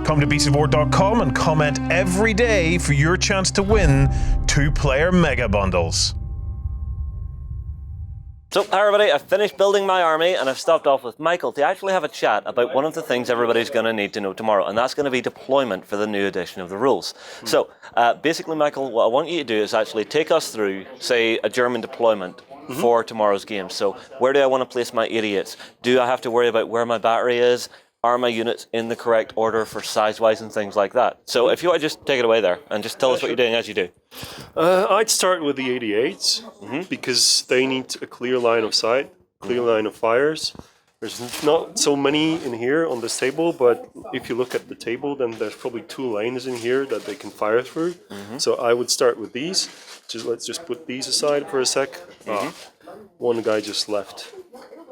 Come to bcvort.com and comment every day for your chance to win 2-player mega bundles. So, hi everybody, I've finished building my army and I've stopped off with Michael to actually have a chat about one of the things everybody's going to need to know tomorrow, and that's going to be deployment for the new edition of the rules. So, basically, Michael, what I want you to do is actually take us through, say, a German deployment for tomorrow's game. So, where do I want to place my idiots? Do I have to worry about where my battery is? Are my units in the correct order for size-wise and things like that? So if you want to just take it away there and just tell us what you're doing as you do. I'd start with the 88s because they need a clear line of sight, clear line of fires. There's not so many in here on this table, but if you look at the table, then there's probably 2 lanes in here that they can fire through. So I would start with these. Let's just put these aside for a sec. One guy just left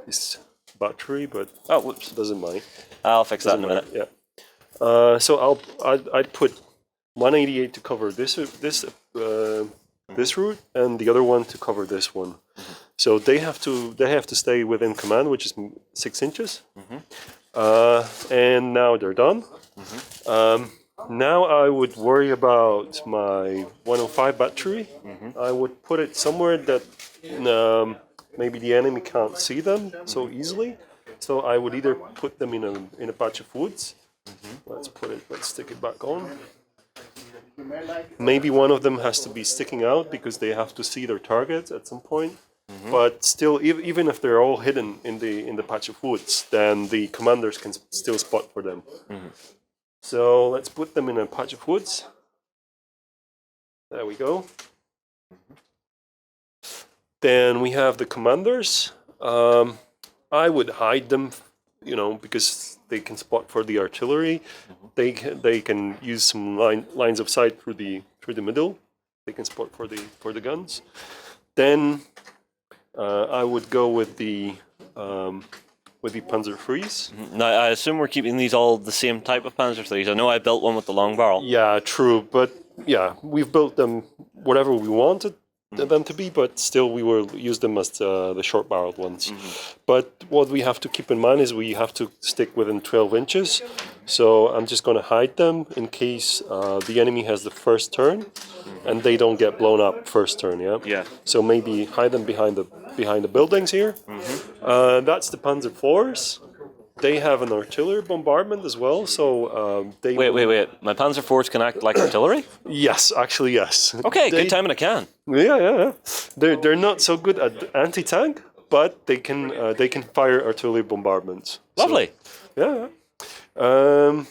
his battery, but whoops, doesn't mind. I'll fix that in a minute. Yeah. So I'd put 188 to cover this route, and the other one to cover this one. So they have to stay within command, which is 6 inches. And now they're done. Now I would worry about my 105 battery. I would put it somewhere that maybe the enemy can't see them so easily. So I would either put them in a patch of woods. Let's stick it back on. Maybe one of them has to be sticking out because they have to see their targets at some point. But still, even if they're all hidden in the patch of woods, then the commanders can still spot for them. So let's put them in a patch of woods. There we go. Then we have the commanders. I would hide them, because they can spot for the artillery. They can use some lines of sight through the middle. They can spot for the guns. Then I would go with the Panzer IIIs. Now, I assume we're keeping these all the same type of Panzer IIIs. I know I built one with the long barrel. Yeah, true. But yeah, we've built them whatever we wanted them to be, but still we will use them as the short-barreled ones. But what we have to keep in mind is we have to stick within 12 inches. So I'm just going to hide them in case the enemy has the first turn and they don't get blown up first turn. Yeah. So maybe hide them behind the buildings here. That's the Panzer IVs. They have an artillery bombardment as well, so they... Wait. My Panzer IVs can act like artillery? Yes, actually, yes. Okay, good time in a can. Yeah. They're not so good at anti-tank, but they can fire artillery bombardments. Lovely. So, yeah.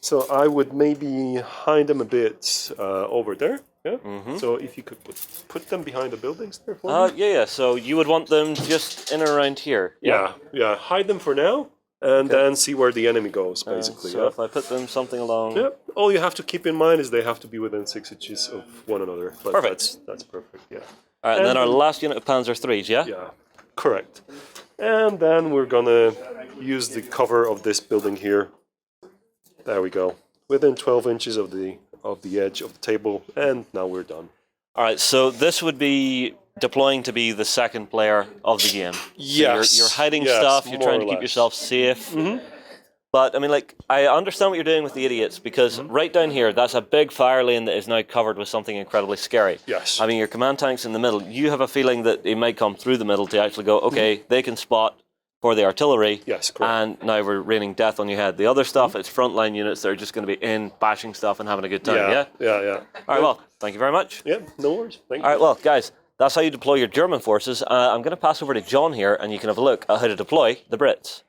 So I would maybe hide them a bit over there. Yeah. So if you could put them behind the buildings there for me. Yeah. So you would want them just in and around here. Yeah. Hide them for now. And then see where the enemy goes, basically. So if I put them something along... Yeah, all you have to keep in mind is they have to be within 6 inches of one another. But perfect. That's perfect, yeah. All right, and then our last unit of Panzer IIIs, yeah? Yeah, correct. And then we're going to use the cover of this building here. There we go. Within 12 inches of the edge of the table, and now we're done. All right, so this would be deploying to be the second player of the game. Yes. So you're hiding stuff, you're trying to keep yourself safe. But, I mean, I understand what you're doing with the idiots, because right down here, that's a big fire lane that is now covered with something incredibly scary. Yes. I mean, your command tank's in the middle. You have a feeling that they might come through the middle to actually go, okay, they can spot for the artillery. Yes, correct. And now we're raining death on your head. The other stuff, it's frontline units that are just going to be in, bashing stuff and having a good time, yeah? Yeah. All right, well, thank you very much. Yeah, no worries. Thank you. All right, well, guys, that's how you deploy your German forces. I'm going to pass over to John here, and you can have a look at how to deploy the Brits.